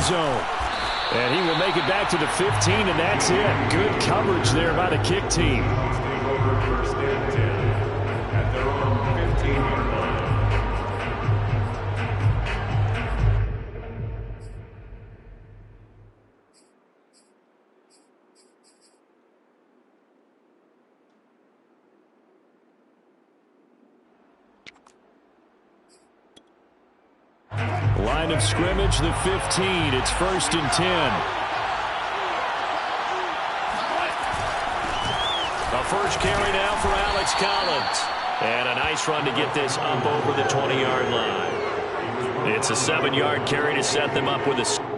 end zone. And he will make it back to the 15, and that's it. Good coverage there by the kick team. First and 10 at their own 15-yard line. Line of scrimmage, the 15. It's 1st and 10. A first carry now for Alex Collins. And a nice run to get this up over the 20-yard line. It's a 7-yard carry to set them up with a...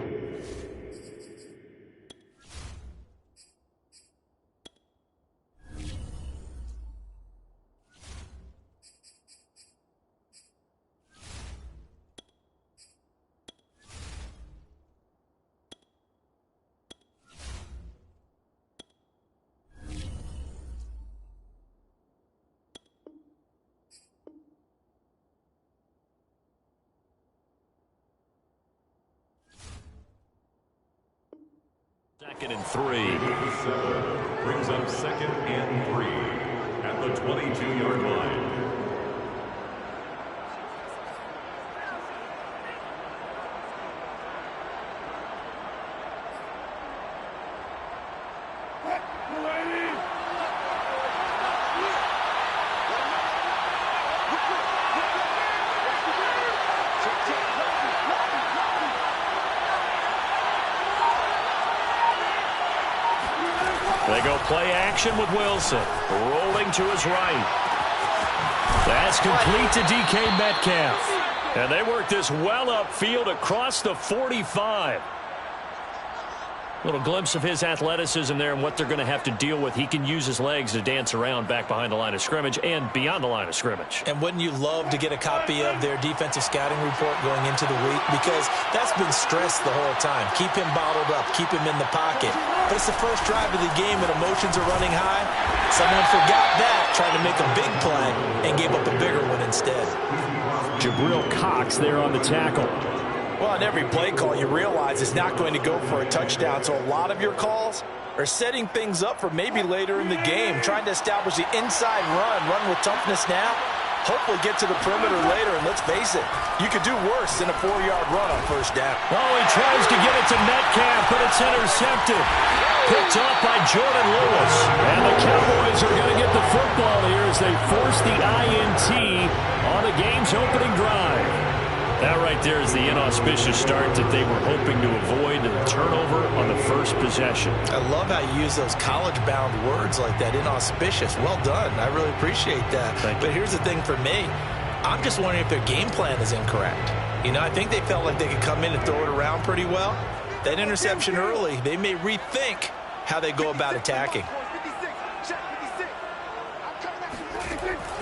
Second and 3. Brings up 2nd and 3 at the 22-yard line. They go play action with Wilson. Rolling to his right. That's complete to DK Metcalf. And they work this well upfield across the 45. Little glimpse of his athleticism there and what they're going to have to deal with. He can use his legs to dance around back behind the line of scrimmage and beyond the line of scrimmage. And wouldn't you love to get a copy of their defensive scouting report going into the week? Because that's been stressed the whole time. Keep him bottled up. Keep him in the pocket. But it's the first drive of the game and emotions are running high. Someone forgot that, trying to make a big play, and gave up a bigger one instead. Jabril Cox there on the tackle. Well, on every play call, you realize it's not going to go for a touchdown. So a lot of your calls are setting things up for maybe later in the game, trying to establish the inside run with toughness now, hopefully get to the perimeter later. And let's face it, you could do worse than a 4-yard run on first down. Oh, he tries to get it to Metcalf, but it's intercepted. Picked off by Jordan Lewis. And the Cowboys are going to get the football here as they force the INT on the game's opening drive. That right there is the inauspicious start that they were hoping to avoid, the turnover on the first possession. I love how you use those college-bound words like that, inauspicious. Well done. I really appreciate that. But here's the thing for me. I'm just wondering if their game plan is incorrect. You know, I think they felt like they could come in and throw it around pretty well. That interception early, they may rethink how they go about attacking.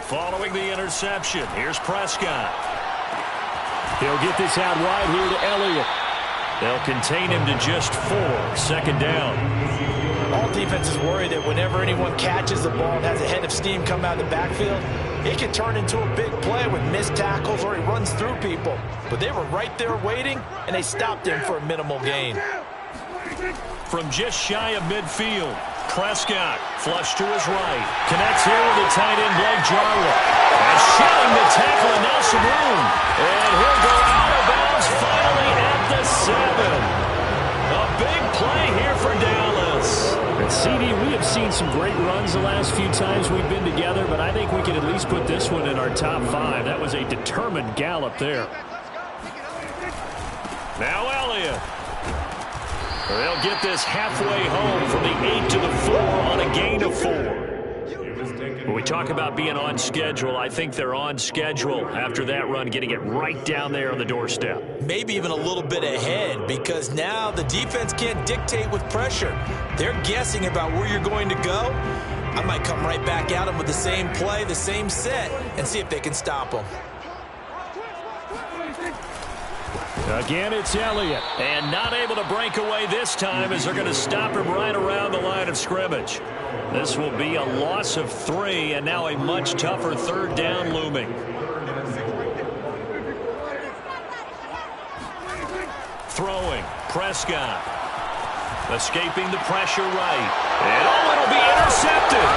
Following the interception, here's Prescott. He'll get this out wide here to Elliott. They'll contain him to just 4. 2nd down. All defenses worry that whenever anyone catches the ball and has a head of steam come out of the backfield, it can turn into a big play with missed tackles or he runs through people. But they were right there waiting, and they stopped him for a minimal gain. From just shy of midfield, Prescott flush to his right. Connects here with the tight end, Blake Jarwin. And shooting the tackle, and now some room. And he'll go out of bounds finally at the 7. A big play here for Dallas. And CD, we have seen some great runs the last few times we've been together, but I think we can at least put this one in our top 5. That was a determined gallop there. Now Elliott. They'll get this halfway home from the 8 to the 4 on a gain of 4. When we talk about being on schedule, I think they're on schedule after that run, getting it right down there on the doorstep. Maybe even a little bit ahead, because now the defense can't dictate with pressure. They're guessing about where you're going to go. I might come right back at them with the same play, the same set, and see if they can stop them. Again, it's Elliott. And not able to break away this time as they're going to stop him right around the line of scrimmage. This will be a loss of 3, and now a much tougher 3rd down looming. throwing. Prescott. Escaping the pressure right. And it'll be intercepted.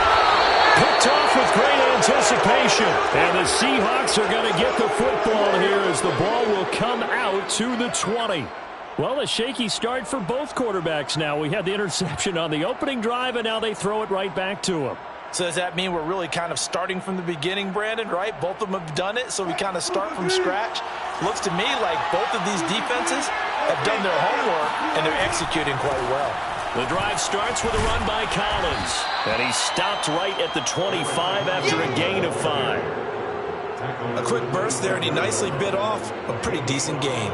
Picked off with great anticipation. And the Seahawks are going to get the football here as the ball will come out to the 20. Well, a shaky start for both quarterbacks now. We had the interception on the opening drive, and now they throw it right back to him. So does that mean we're really kind of starting from the beginning, Brandon, right? Both of them have done it, so we kind of start from scratch. Looks to me like both of these defenses have done their homework, and they're executing quite well. The drive starts with a run by Collins, and he stopped right at the 25 after a gain of 5. A quick burst there, and he nicely bit off a pretty decent gain.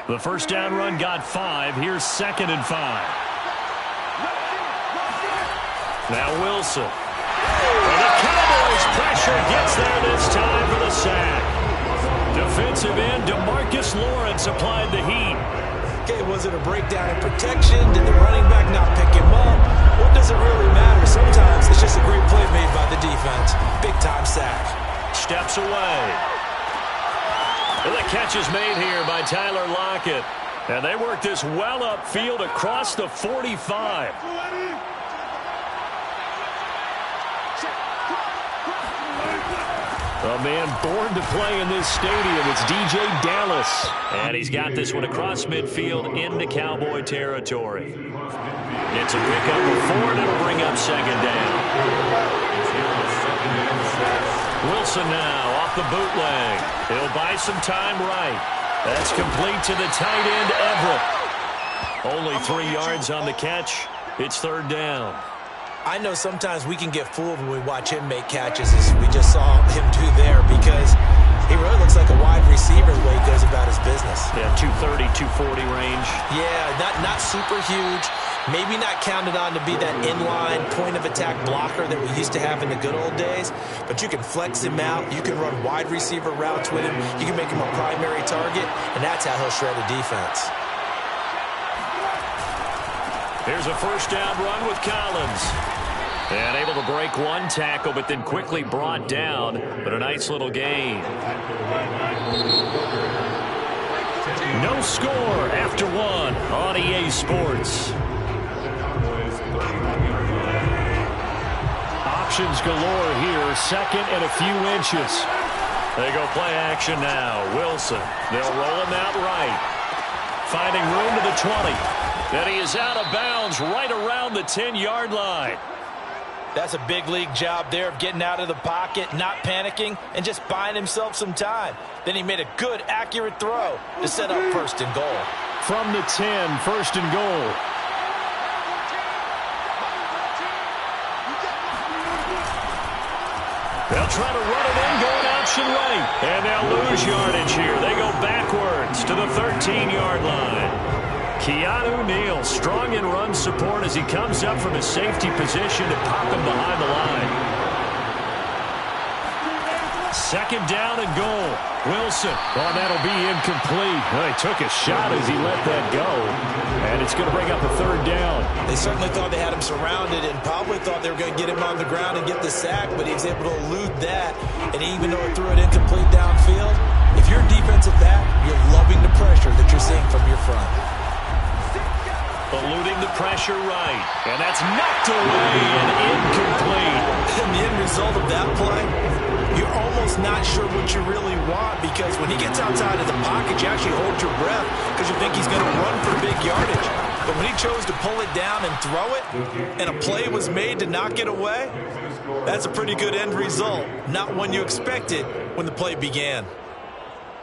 The first down run got 5. Here's 2nd and 5. Now Wilson. And the Cowboys pressure gets there this time for the sack. Defensive end DeMarcus Lawrence applied the heat. Okay, was it a breakdown in protection? Did the running back not pick him up? What does it really matter? Sometimes it's just a great play made by the defense. Big-time sack. Steps away. And the catch is made here by Tyler Lockett. And they work this well upfield across the 45. A man born to play in this stadium. It's DJ Dallas. And he's got this one across midfield into Cowboy territory. It's a pickup of 4, and it'll bring up 2nd down. Wilson now off the bootleg. He'll buy some time right. That's complete to the tight end, Everett. Only 3 yards on the catch. It's 3rd down. I know sometimes we can get fooled when we watch him make catches, as we just saw him do there, because he really looks like a wide receiver the way he goes about his business. Yeah, 230, 240 range. Yeah, not super huge. Maybe not counted on to be that inline point-of-attack blocker that we used to have in the good old days, but you can flex him out. You can run wide receiver routes with him. You can make him a primary target, and that's how he'll shred a defense. Here's a first down run with Collins. And able to break one tackle, but then quickly brought down. But a nice little gain. No score after 1 on EA Sports. Options galore here. 2nd and a few inches. They go play action now. Wilson. They'll roll him out right. Finding room to the 20. And he is out of bounds right around the 10-yard line. That's a big league job there of getting out of the pocket, not panicking, and just buying himself some time. Then he made a good, accurate throw to set up 1st and goal. From the 10, 1st and goal. They'll try to run it in, going option right. And they'll lose yardage here. They go backwards to the 13-yard line. Keanu Neal, strong in run support as he comes up from his safety position to pop him behind the line. 2nd down and goal. Wilson. Oh, that'll be incomplete. Well, he took a shot as he let that go. And it's going to bring up a 3rd down. They certainly thought they had him surrounded and probably thought they were going to get him on the ground and get the sack, but he was able to elude that. And even though he threw it incomplete downfield, if you're a defensive back, you're loving the pressure that you're seeing from your front. Eluding the pressure right. And that's knocked away and incomplete. And the end result of that play, you're almost not sure what you really want, because when he gets outside of the pocket, you actually hold your breath because you think he's going to run for big yardage. But when he chose to pull it down and throw it, and a play was made to knock it away, that's a pretty good end result. Not one you expected when the play began.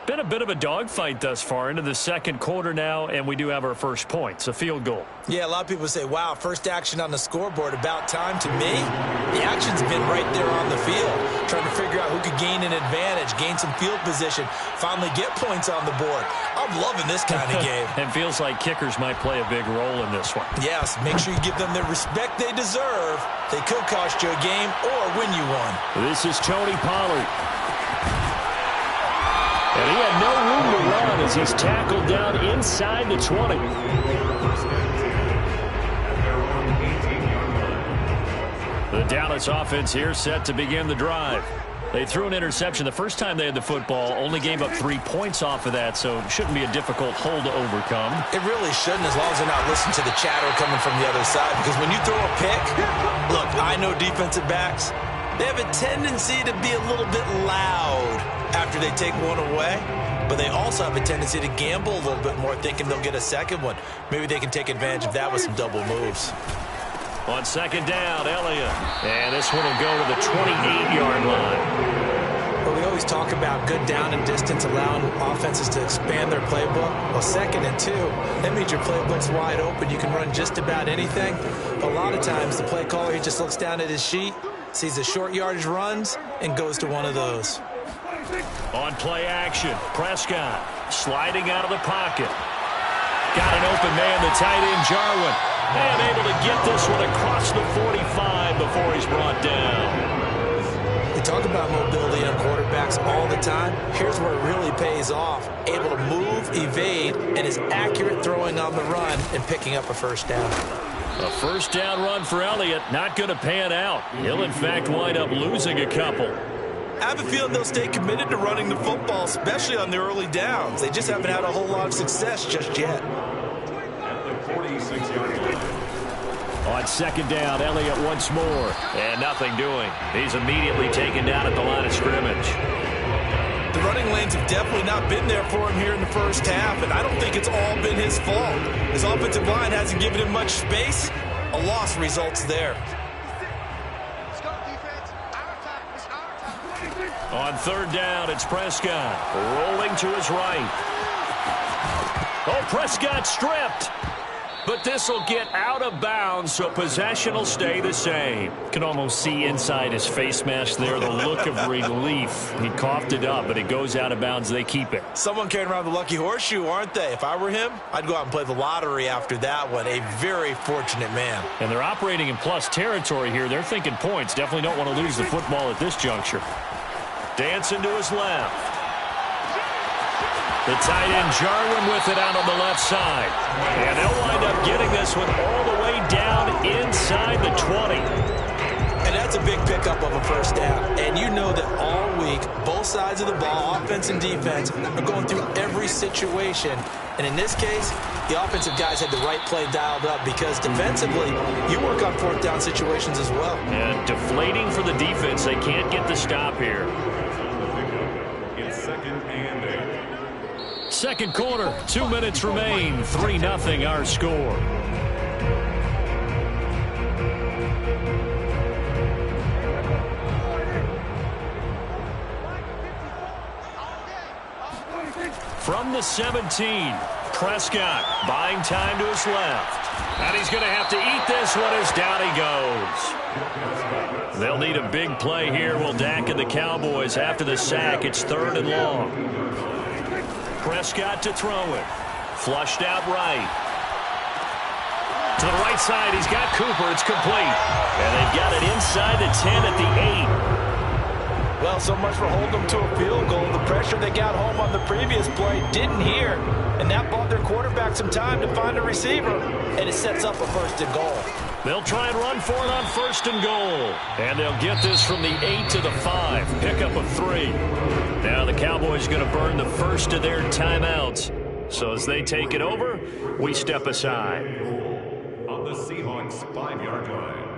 Been a bit of a dogfight thus far into the 2nd quarter now, and we do have our first points, a field goal. Yeah, a lot of people say, wow, first action on the scoreboard, about time. To me, the action's been right there on the field, trying to figure out who could gain an advantage, gain some field position, finally get points on the board. I'm loving this kind of game. And feels like kickers might play a big role in this one. Yes, make sure you give them the respect they deserve. They could cost you a game or win you one. This is Tony Pollard. And he had no room to run as he's tackled down inside the 20. The Dallas offense here set to begin the drive. They threw an interception the first time they had the football, only gave up 3 points off of that, so it shouldn't be a difficult hole to overcome. It really shouldn't, as long as they're not listening to the chatter coming from the other side, because when you throw a pick, look, I know defensive backs, they have a tendency to be a little bit loud after they take one away, but they also have a tendency to gamble a little bit more, thinking they'll get a second one. Maybe they can take advantage of that with some double moves. On second down, Elliott. And this one will go to the 28-yard line. But we always talk about good down and distance, allowing offenses to expand their playbook. Well, 2nd and 2, that means your playbook's wide open. You can run just about anything. A lot of times, the play caller, he just looks down at his sheet, sees the short yardage runs, and goes to one of those. On play action, Prescott sliding out of the pocket. Got an open man, the tight end, Jarwin. And able to get this one across the 45 before he's brought down. We talk about mobility on quarterbacks all the time. Here's where it really pays off. Able to move, evade, and is accurate throwing on the run and picking up a first down. A first down run for Elliott, not going to pan out. He'll, in fact, wind up losing a couple. I have a feeling they'll stay committed to running the football, especially on the early downs. They just haven't had a whole lot of success just yet. At the 46-yard line. On second down, Elliott once more. And nothing doing. He's immediately taken down at the line of scrimmage. The running lanes have definitely not been there for him here in the first half, and I don't think it's all been his fault. His offensive line hasn't given him much space. A loss results there. On third down, it's Prescott. Rolling to his right. Oh, Prescott stripped. But this will get out of bounds, so possession will stay the same. Can almost see inside his face mask there the look of relief. He coughed it up, but it goes out of bounds. They keep it. Someone carrying around the lucky horseshoe, aren't they? If I were him, I'd go out and play the lottery after that one. A very fortunate man. And they're operating in plus territory here. They're thinking points. Definitely don't want to lose the football at this juncture. Dancing to his left. The tight end Jarwin with it out on the left side. And they'll wind up getting this one all the way down inside the 20. And that's a big pickup of a first down. And you know that all week, both sides of the ball, offense and defense, are going through every situation. And in this case, the offensive guys had the right play dialed up because defensively, you work on fourth down situations as well. And deflating for the defense. They can't get the stop here. It's 2nd and 8. Second quarter, 2 minutes remain. 3-0 our score. From the 17, Prescott buying time to his left. And he's going to have to eat this one as down he goes. They'll need a big play here. Will Dak and the Cowboys after the sack. It's 3rd and long. Prescott to throw it. Flushed out right. To the right side, he's got Cooper. It's complete. And they've got it inside the 10 at the 8. Well, so much for holding them to a field goal. The pressure they got home on the previous play didn't hear. And that bought their quarterback some time to find a receiver. And it sets up a 1st and goal. They'll try and run for it on 1st and goal. And they'll get this from the 8 to the 5. Pickup of 3. Now the Cowboys are going to burn the first of their timeouts. So as they take it over, we step aside. On the Seahawks 5-yard line.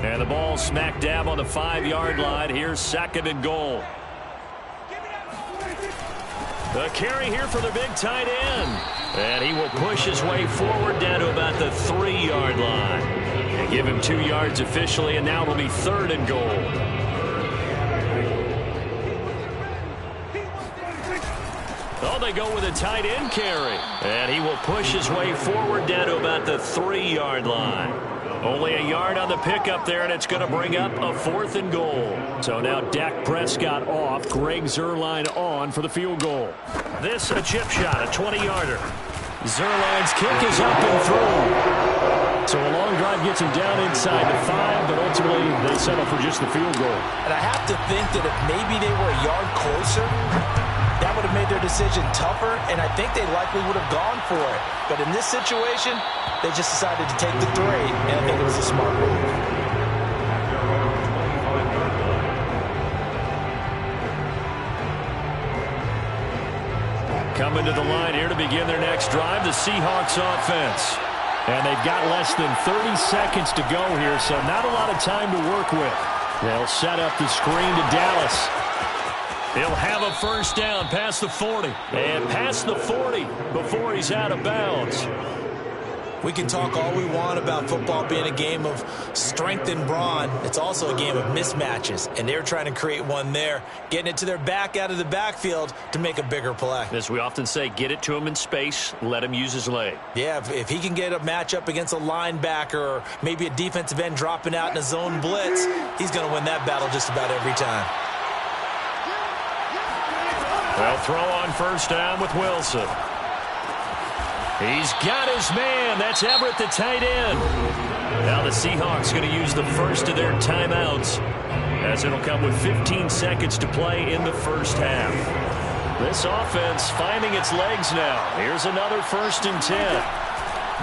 And the ball smack dab on the 5-yard line. Here's 2nd and goal. The carry here for the big tight end. And he will push his way forward down to about the 3-yard line. And give him 2 yards officially, and now it'll be 3rd and goal. Oh, they go with a tight end carry. And he will push his way forward down to about the 3-yard line. Only a yard on the pickup there, and it's going to bring up a 4th and goal. So now Dak Prescott off, Greg Zuerlein on for the field goal. This a chip shot, a 20-yarder. Zuerlein's kick is up and through. So a long drive gets him down inside the 5, but ultimately they settle for just the field goal. And I have to think that if maybe they were a yard closer, that would have made their decision tougher, and I think they likely would have gone for it. But in this situation, they just decided to take the 3, and I think it was a smart move. Coming to the line here to begin their next drive, the Seahawks offense. And they've got less than 30 seconds to go here, so not a lot of time to work with. They'll set up the screen to Dallas. He'll have a first down past the 40. And past the 40 before he's out of bounds. We can talk all we want about football being a game of strength and brawn. It's also a game of mismatches, and they're trying to create one there, getting it to their back out of the backfield to make a bigger play. As we often say, get it to him in space, let him use his leg. Yeah, if he can get a matchup against a linebacker or maybe a defensive end dropping out in a zone blitz, he's going to win that battle just about every time. They'll throw on first down with Wilson. He's got his man. That's Everett, the tight end. Now the Seahawks going to use the first of their timeouts, as it'll come with 15 seconds to play in the first half. This offense finding its legs now. Here's another 1st and 10.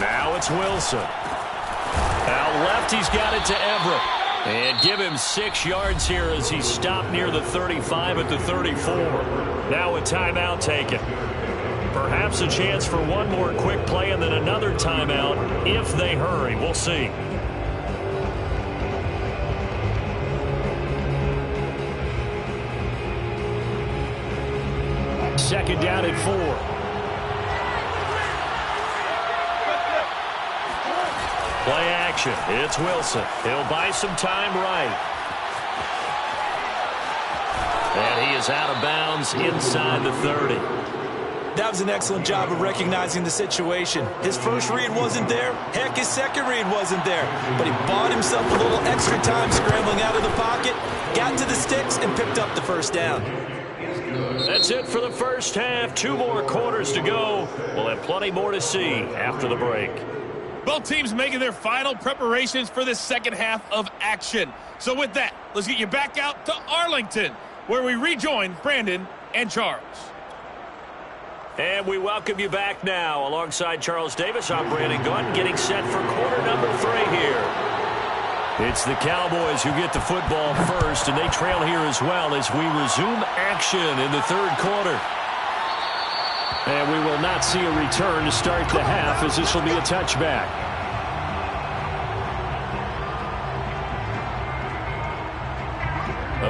Now it's Wilson. Out left, he's got it to Everett. And give him 6 yards here as he's stopped near the 35 at the 34. Now a timeout taken. Perhaps a chance for one more quick play and then another timeout if they hurry. We'll see. Second down at 4. Play action. It's Wilson. He'll buy some time right. And he is out of bounds inside the 30. That was an excellent job of recognizing the situation. His first read wasn't there. Heck, his second read wasn't there. But he bought himself a little extra time scrambling out of the pocket, got to the sticks, and picked up the first down. That's it for the first half. 2 more quarters to go. We'll have plenty more to see after the break. Both teams making their final preparations for the second half of action. So with that, let's get you back out to Arlington, where we rejoin Brandon and Charles. And we welcome you back now. Alongside Charles Davis, I'm Brandon Gunn, getting set for quarter number 3 here. It's the Cowboys who get the football first, and they trail here as well as we resume action in the 3rd quarter. And we will not see a return to start the half, as this will be a touchback.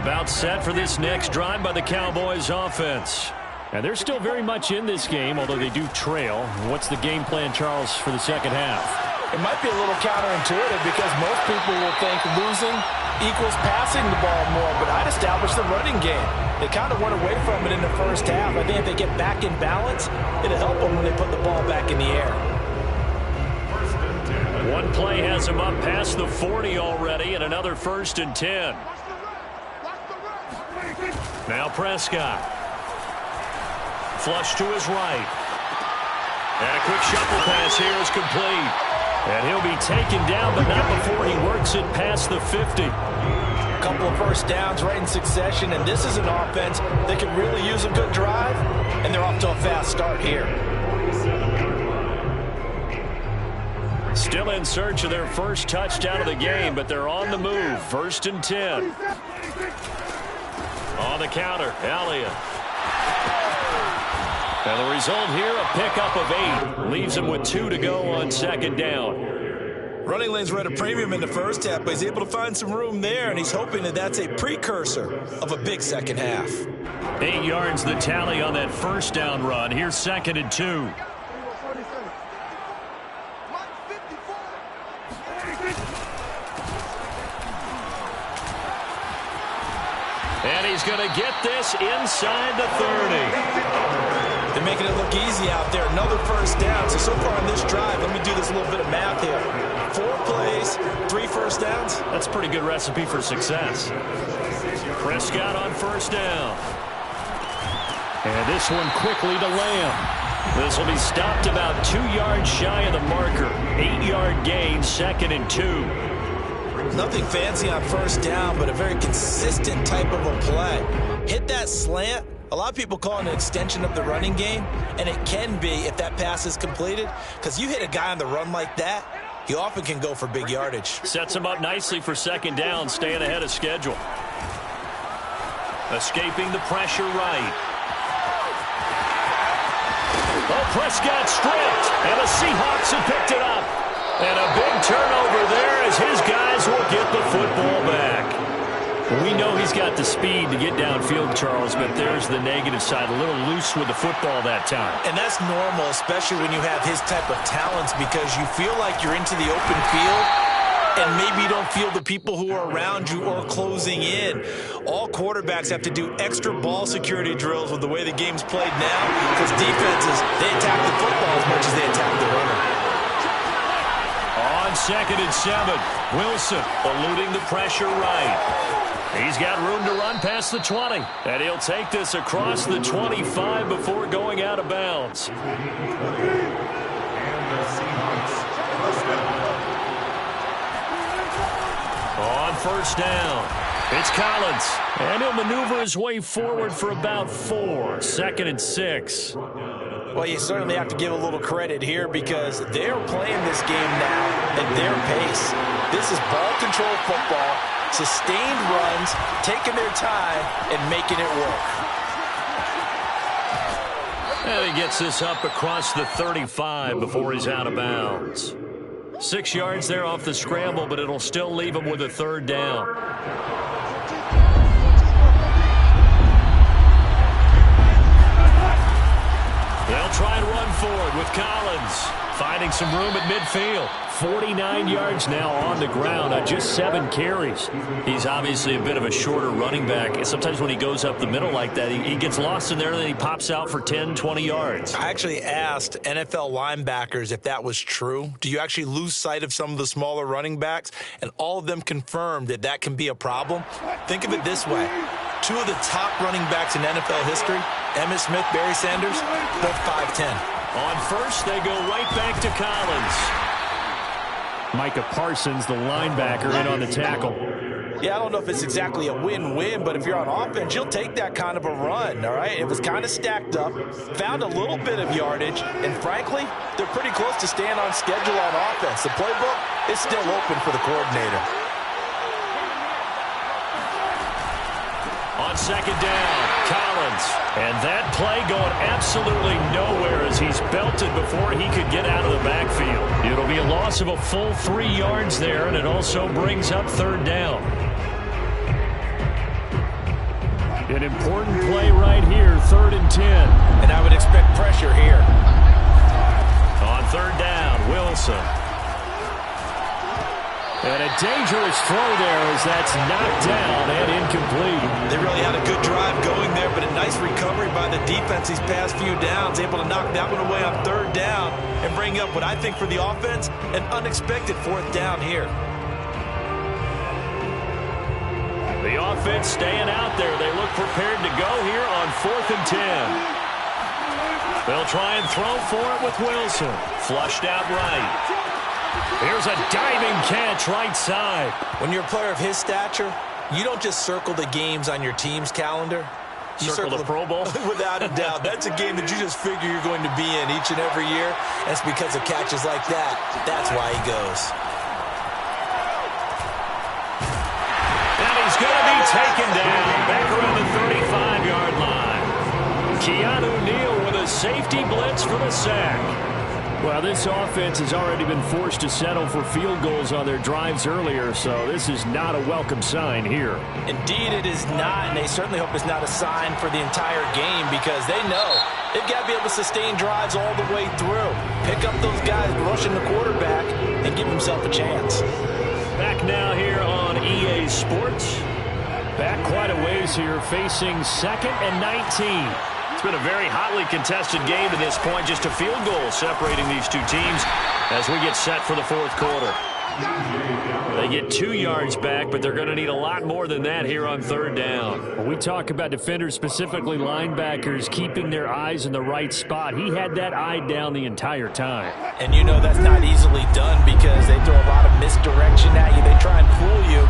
About set for this next drive by the Cowboys offense. And they're still very much in this game, although they do trail. What's the game plan, Charles, for the second half? It might be a little counterintuitive because most people will think losing equals passing the ball more, but I'd establish the running game. They kind of went away from it in the first half. I think if they get back in balance, it'll help them when they put the ball back in the air. One play has him up past the 40 already, and another 1st and 10. Now Prescott. Flush to his right. And a quick shuffle pass here is complete. And he'll be taken down, but not before he works it past the 50. A couple of first downs right in succession, and this is an offense that can really use a good drive, and they're off to a fast start here. Still in search of their first touchdown of the game, but they're on the move. 1st and 10. On the counter, Elliott. And the result here, a pickup of 8. Leaves him with 2 to go on 2nd down. Running lanes were at a premium in the first half, but he's able to find some room there, and he's hoping that that's a precursor of a big second half. 8 yards the tally on that first down run. Here's 2nd and 2. And he's going to get this inside the 30. They're making it look easy out there. Another first down. So far on this drive, let me do this little bit of math here. 4 plays, 3 first downs. That's a pretty good recipe for success. Prescott on first down. And this one quickly to Lamb. This will be stopped about 2 yards shy of the marker. 8-yard gain, 2nd and 2. Nothing fancy on first down, but a very consistent type of a play. Hit that slant, A lot of people call it an extension of the running game, and it can be if that pass is completed, because you hit a guy on the run like that, he often can go for big yardage. Sets him up nicely for second down, staying ahead of schedule. Escaping the pressure right. Oh, Prescott stripped, and the Seahawks have picked it up. And a big turnover there as his guys will get the football back. We know he's got the speed to get downfield, Charles, but there's the negative side. A little loose with the football that time. And that's normal, especially when you have his type of talents, because you feel like you're into the open field, and maybe you don't feel the people who are around you or closing in. All quarterbacks have to do extra ball security drills with the way the game's played now, because defenses, they attack the football as much as they attack the runner. On 2nd and 7, Wilson eluding the pressure right. He's got room to run past the 20, and he'll take this across the 25 before going out of bounds. And the Seahawks first down. On 1st down, it's Collins, and he'll maneuver his way forward for about 4. 2nd and 6. Well, you certainly have to give a little credit here because they're playing this game now at their pace. This is ball control football, sustained runs, taking their time, and making it work. And he gets this up across the 35 before he's out of bounds. 6 yards there off the scramble, but it'll still leave him with a 3rd down. They'll try and run forward with Collins, finding some room at midfield. 49 yards now on the ground on just 7 carries. He's obviously a bit of a shorter running back. And sometimes when he goes up the middle like that, he gets lost in there, and then he pops out for 10, 20 yards. I actually asked NFL linebackers if that was true. Do you actually lose sight of some of the smaller running backs? And all of them confirmed that that can be a problem. Think of it this way. 2 of the top running backs in NFL history, Emmitt Smith, Barry Sanders, both 5'10". On 1st, they go right back to Collins. Micah Parsons, the linebacker, in on the tackle. Yeah, I don't know if it's exactly a win-win, but if you're on offense, you'll take that kind of a run, all right? It was kind of stacked up, found a little bit of yardage, and frankly, they're pretty close to staying on schedule on offense. The playbook is still open for the coordinator. On 2nd down, Collins. And that play going absolutely nowhere as he's belted before he could get out of the backfield. It'll be a loss of a full 3 yards there, and it also brings up 3rd down. An important play right here, 3rd and 10. And I would expect pressure here. On 3rd down, Wilson. And a dangerous throw there as that's knocked down and incomplete. They really had a good drive going there, but a nice recovery by the defense these past few downs, able to knock that one away on 3rd down and bring up what I think for the offense, an unexpected 4th down here. The offense staying out there. They look prepared to go here on 4th and 10. They'll try and throw for it with Wilson. Flushed out right. Here's a diving catch right side. When you're a player of his stature, you don't just circle the games on your team's calendar. You circle the Pro Bowl? Without a doubt. That's a game that you just figure you're going to be in each and every year. And it's because of catches like that. That's why he goes. And he's going to be taken down back around the 35-yard line. Keanu Neal with a safety blitz for the sack. Well, this offense has already been forced to settle for field goals on their drives earlier, so this is not a welcome sign here. Indeed, it is not, and they certainly hope it's not a sign for the entire game because they know they've got to be able to sustain drives all the way through. Pick up those guys rushing the quarterback and give himself a chance. Back now here on EA Sports. Back quite a ways here, facing 2nd and 19. It's been a very hotly contested game to this point. Just a field goal separating these two teams as we get set for the 4th quarter. They get 2 yards back, but they're going to need a lot more than that here on 3rd down. When we talk about defenders, specifically linebackers, keeping their eyes in the right spot. He had that eye down the entire time. And you know that's not easily done because they throw a lot of misdirection at you. They try and fool you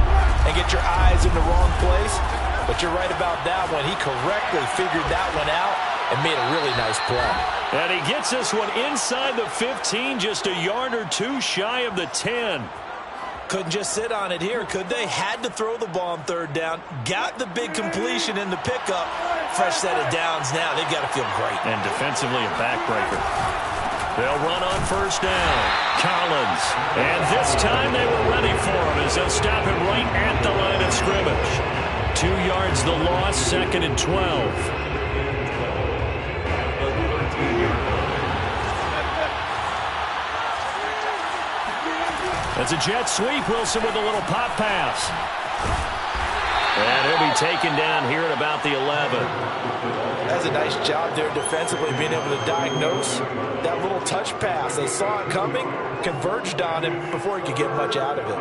and get your eyes in the wrong place. But you're right about that one. He correctly figured that one out and made a really nice play. And he gets this one inside the 15, just a yard or two shy of the 10. Couldn't just sit on it here, could they? Had to throw the ball on third down. Got the big completion in the pickup. Fresh set of downs now. They've got to feel great. And defensively a backbreaker. They'll run on first down. Collins. And this time they were ready for him as they'll stop him right at the line of scrimmage. 2 yards the loss, 2nd and 12. That's a jet sweep. Wilson with a little pop pass. And he'll be taken down here at about the 11. That's a nice job there defensively, being able to diagnose that little touch pass. They saw it coming, converged on him before he could get much out of it.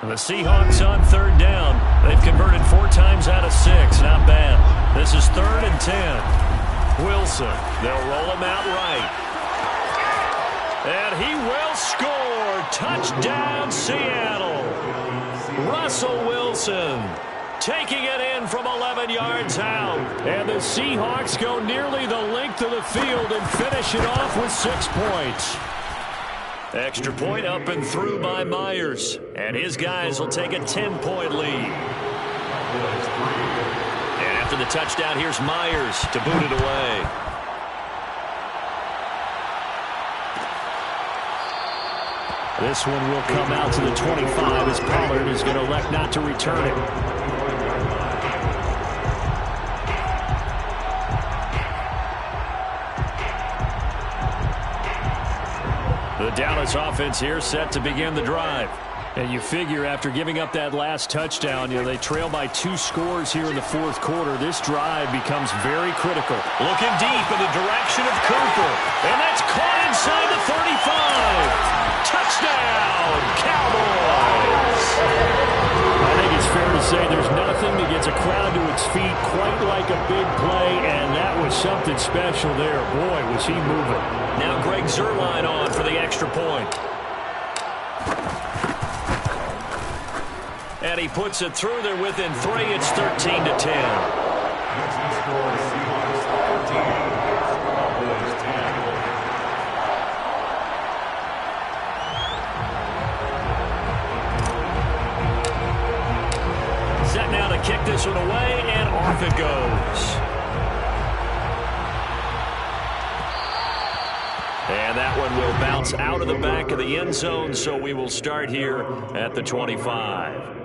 The Seahawks on third down. They've converted 4 times out of 6. Not bad. This is 3rd and 10. Wilson. They'll roll him out right. And he will score. Touchdown, Seattle. Russell Wilson taking it in from 11 yards out. And the Seahawks go nearly the length of the field and finish it off with 6 points. Extra point up and through by Myers. And his guys will take a 10-point lead. And after the touchdown, here's Myers to boot it away. This one will come out to the 25 as Pollard is going to elect not to return it. The Dallas offense here set to begin the drive. And you figure after giving up that last touchdown, they trail by 2 scores here in the 4th quarter. This drive becomes very critical. Looking deep in the direction of Cooper. And that's caught inside the 35. Touchdown, Cowboys. I think it's fair to say there's nothing that gets a crowd to its feet quite like a big play, and that was something special there. Boy, was he moving. Now Greg Zuerlein on for the extra point. And he puts it through there within 3. It's 13 to 10. Set now to kick this one away, and off it goes. And that one will bounce out of the back of the end zone, so we will start here at the 25.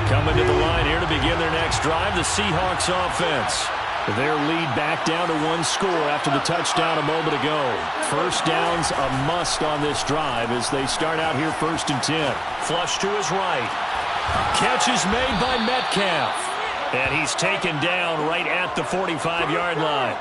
Coming to the line here to begin their next drive, the Seahawks offense. Their lead back down to 1 score after the touchdown a moment ago. First down's a must on this drive as they start out here 1st and 10. Flush to his right. Catch is made by Metcalf. And he's taken down right at the 45-yard line.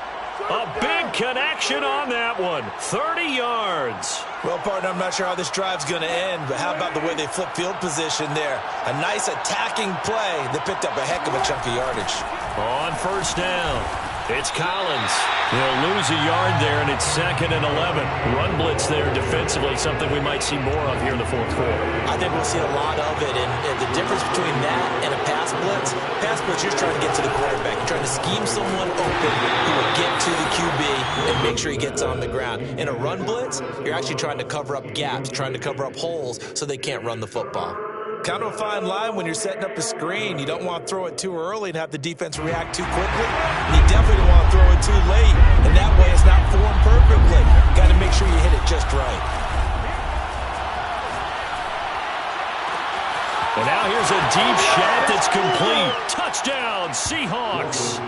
A big connection on that one. 30 yards. Well, partner, I'm not sure how this drive's going to end, but how about the way they flip field position there? A nice attacking play that picked up a heck of a chunk of yardage. On first down, it's Collins. They'll lose a yard there, and it's 2nd and 11. Run blitz there defensively, something we might see more of here in the 4th quarter. I think we'll see a lot of it, and the difference between that and a pass blitz, you're trying to get to the quarterback. You're trying to scheme someone open who will get to the QB and make sure he gets on the ground. In a run blitz, you're actually trying to cover up gaps, trying to cover up holes so they can't run the football. Kind of a fine line when you're setting up a screen. You don't want to throw it too early and have the defense react too quickly. And you definitely don't want to throw it too late. And that way it's not formed perfectly. Got to make sure you hit it just right. And now here's a deep shot that's complete. Touchdown, Seahawks.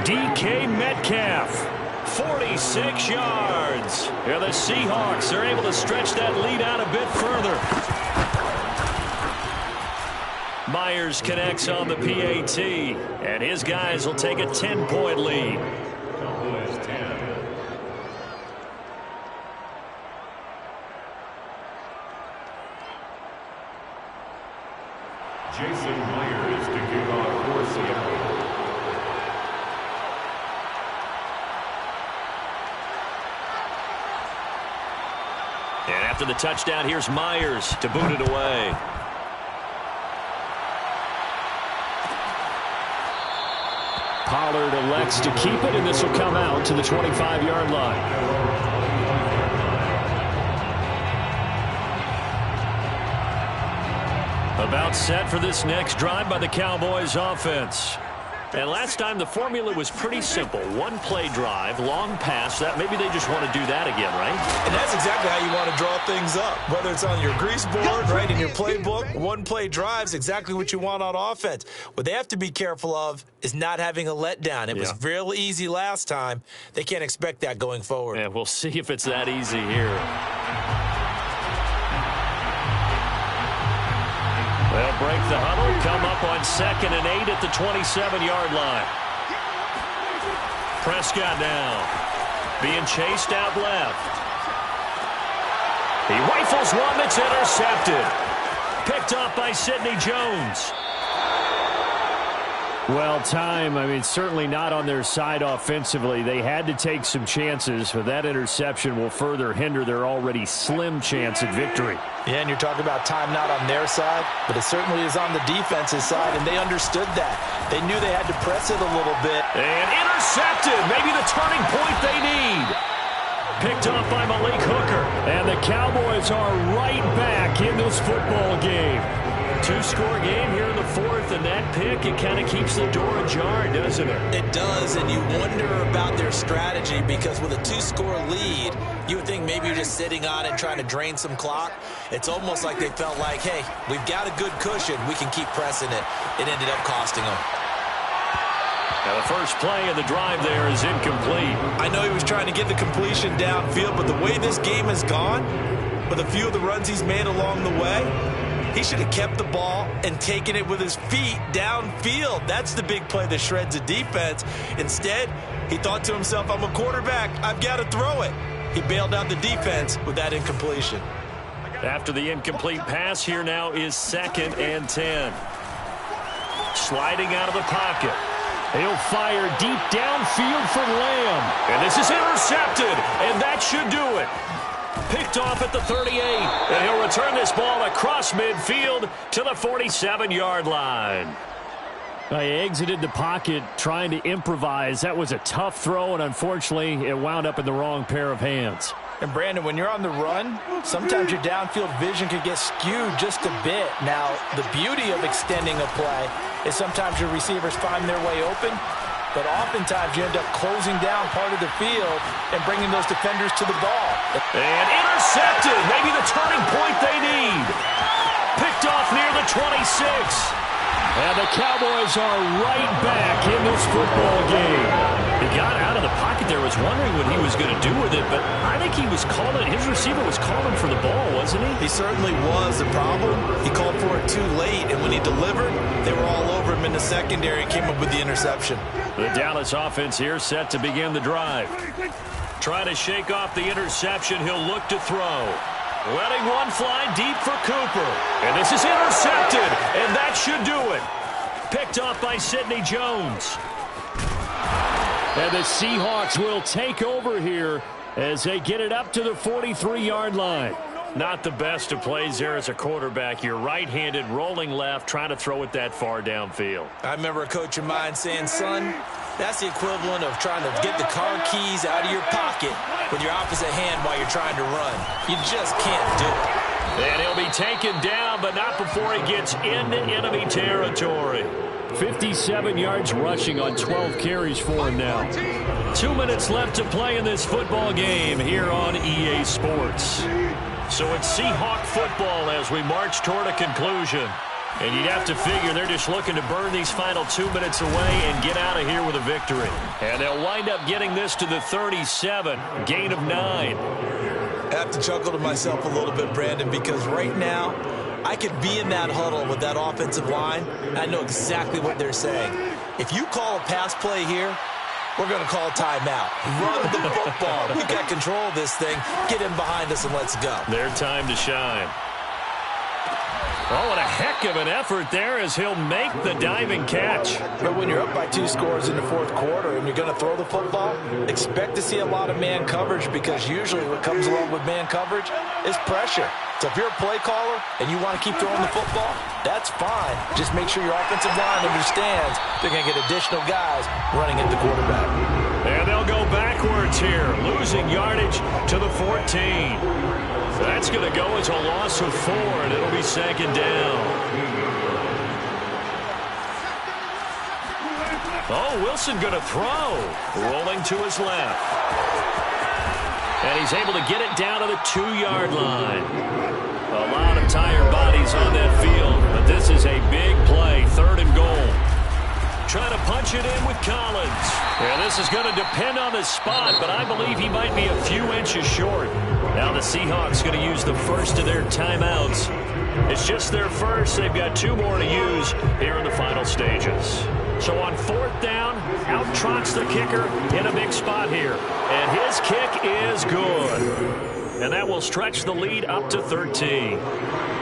DK Metcalf. 46 yards. Yeah, the Seahawks are able to stretch that lead out a bit further. Myers connects on the PAT, and his guys will take a 10-point lead. Cowboys 10. Jason Myers to kick off for Seattle. And after the touchdown, here's Myers to boot it away. Pollard elects to keep it, and this will come out to the 25-yard line. About set for this next drive by the Cowboys offense. And last time the formula was pretty simple. One-play drive, long pass. That maybe they just want to do that again, right? And that's exactly how you want to draw things up. Whether it's on your grease board, right, in your playbook, one-play drives exactly what you want on offense. What they have to be careful of is not having a letdown. It was real easy last time. They can't expect that going forward. Yeah, we'll see if it's that easy here. They'll break the huddle, come up on 2nd and 8 at the 27-yard line. Prescott now being chased out left. He rifles one that's intercepted. Picked up by Sidney Jones. Well, certainly not on their side offensively. They had to take some chances, but that interception will further hinder their already slim chance at victory. Yeah, and you're talking about time not on their side, but it certainly is on the defense's side, and they understood that. They knew they had to press it a little bit. And intercepted, maybe the turning point they need. Picked up by Malik Hooker. And the Cowboys are right back in this football game. Two-score game here in the 4th, and that pick, it kind of keeps the door ajar, doesn't it? It does, and you wonder about their strategy because with a 2-score lead, you would think maybe you're just sitting on it trying to drain some clock. It's almost like they felt like, hey, we've got a good cushion. We can keep pressing it. It ended up costing them. Now the first play of the drive there is incomplete. I know he was trying to get the completion downfield, but the way this game has gone, with a few of the runs he's made along the way, he should have kept the ball and taken it with his feet downfield. That's the big play that shreds a defense. Instead, he thought to himself, I'm a quarterback. I've got to throw it. He bailed out the defense with that incompletion. After the incomplete pass, here now is 2nd and 10. Sliding out of the pocket. He'll fire deep downfield for Lamb. And this is intercepted, and that should do it. Picked off at the 38, and he'll return this ball across midfield to the 47-yard line. He exited the pocket trying to improvise. That was a tough throw, and unfortunately, it wound up in the wrong pair of hands. And, Brandon, when you're on the run, sometimes your downfield vision could get skewed just a bit. Now, the beauty of extending a play is sometimes your receivers find their way open, but oftentimes you end up closing down part of the field and bringing those defenders to the ball. And intercepted. Maybe the turning point they need. Picked off near the 26. And the Cowboys are right back in this football game. He got out of the pocket there, was wondering what he was going to do with it, but I think he was calling, his receiver was calling for the ball, wasn't he? He certainly was. The problem, he called for it too late, and when he delivered, they were all over him in the secondary and came up with the interception. The Dallas offense here set to begin the drive. Trying to shake off the interception, he'll look to throw. Letting one fly deep for Cooper. And this is intercepted, and that should do it. Picked off by Sidney Jones. And the Seahawks will take over here as they get it up to the 43-yard line. Not the best of plays there as a quarterback. You're right-handed, rolling left, trying to throw it that far downfield. I remember a coach of mine saying, son, that's the equivalent of trying to get the car keys out of your pocket with your opposite hand while you're trying to run. You just can't do it. And he'll be taken down, but not before he gets into enemy territory. 57 yards rushing on 12 carries for him now. 2 minutes left to play in this football game here on EA Sports. So it's Seahawk football as we march toward a conclusion. And you'd have to figure they're just looking to burn these final 2 minutes away and get out of here with a victory. And they'll wind up getting this to the 37, gain of 9. I have to chuckle to myself a little bit, Brandon, because right now I could be in that huddle with that offensive line, and I know exactly what they're saying. If you call a pass play here, we're going to call a timeout. Run the football. We've got control of this thing. Get in behind us and let's go. Their time to shine. Oh, and a heck of an effort there as he'll make the diving catch. But when you're up by 2 scores in the fourth quarter and you're going to throw the football, expect to see a lot of man coverage, because usually what comes along with man coverage is pressure. So if you're a play caller and you want to keep throwing the football, that's fine. Just make sure your offensive line understands they're going to get additional guys running at the quarterback. And they'll go backwards here, losing yardage to the 14. That's going to go as a loss of 4, and it'll be second down. Oh, Wilson going to throw. Rolling to his left. And he's able to get it down to the 2-yard line. A lot of tired bodies on that field, but this is a big play, 3rd and goal. Trying to punch it in with Collins. Yeah, this is going to depend on the spot, but I believe he might be a few inches short. Now the Seahawks going to use the first of their timeouts. It's just their first. They've got 2 more to use here in the final stages. So on 4th down, out trots the kicker in a big spot here. And his kick is good. And that will stretch the lead up to 13.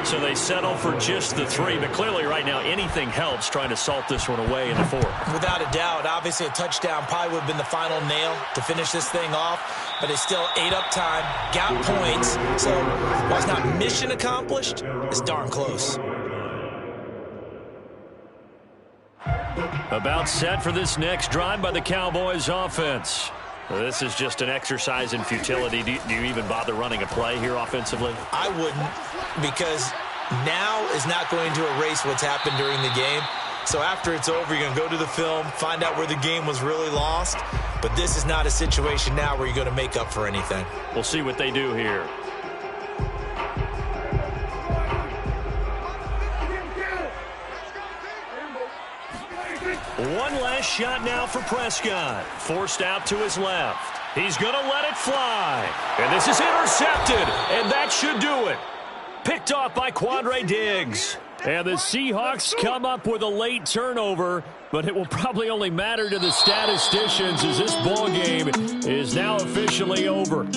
So they settle for just the 3. But clearly right now anything helps trying to salt this one away in the 4th. Without a doubt, obviously a touchdown probably would have been the final nail to finish this thing off. But it's still ate up time, got points. So while it's not mission accomplished, it's darn close. About set for this next drive by the Cowboys offense. This is just an exercise in futility. Do you even bother running a play here offensively? I wouldn't, because now is not going to erase what's happened during the game. So after it's over, you're going to go to the film, find out where the game was really lost. But this is not a situation now where you're going to make up for anything. We'll see what they do here. One last shot now for Prescott. Forced out to his left. He's going to let it fly. And this is intercepted. And that should do it. Picked off by Quandre Diggs. And the Seahawks come up with a late turnover, but it will probably only matter to the statisticians as this ball game is now officially over.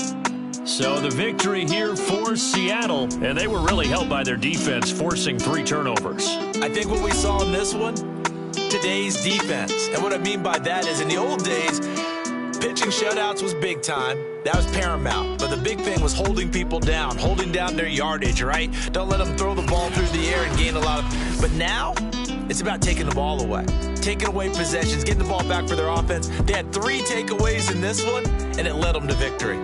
So the victory here for Seattle, and they were really helped by their defense forcing 3 turnovers. I think what we saw in this one, today's defense. And what I mean by that is in the old days, pitching shutouts was big time. That was paramount. But the big thing was holding people down, holding down their yardage, right? Don't let them throw the ball through the air and gain a lot of... But now, it's about taking the ball away. Taking away possessions, getting the ball back for their offense. They had 3 takeaways in this one, and it led them to victory.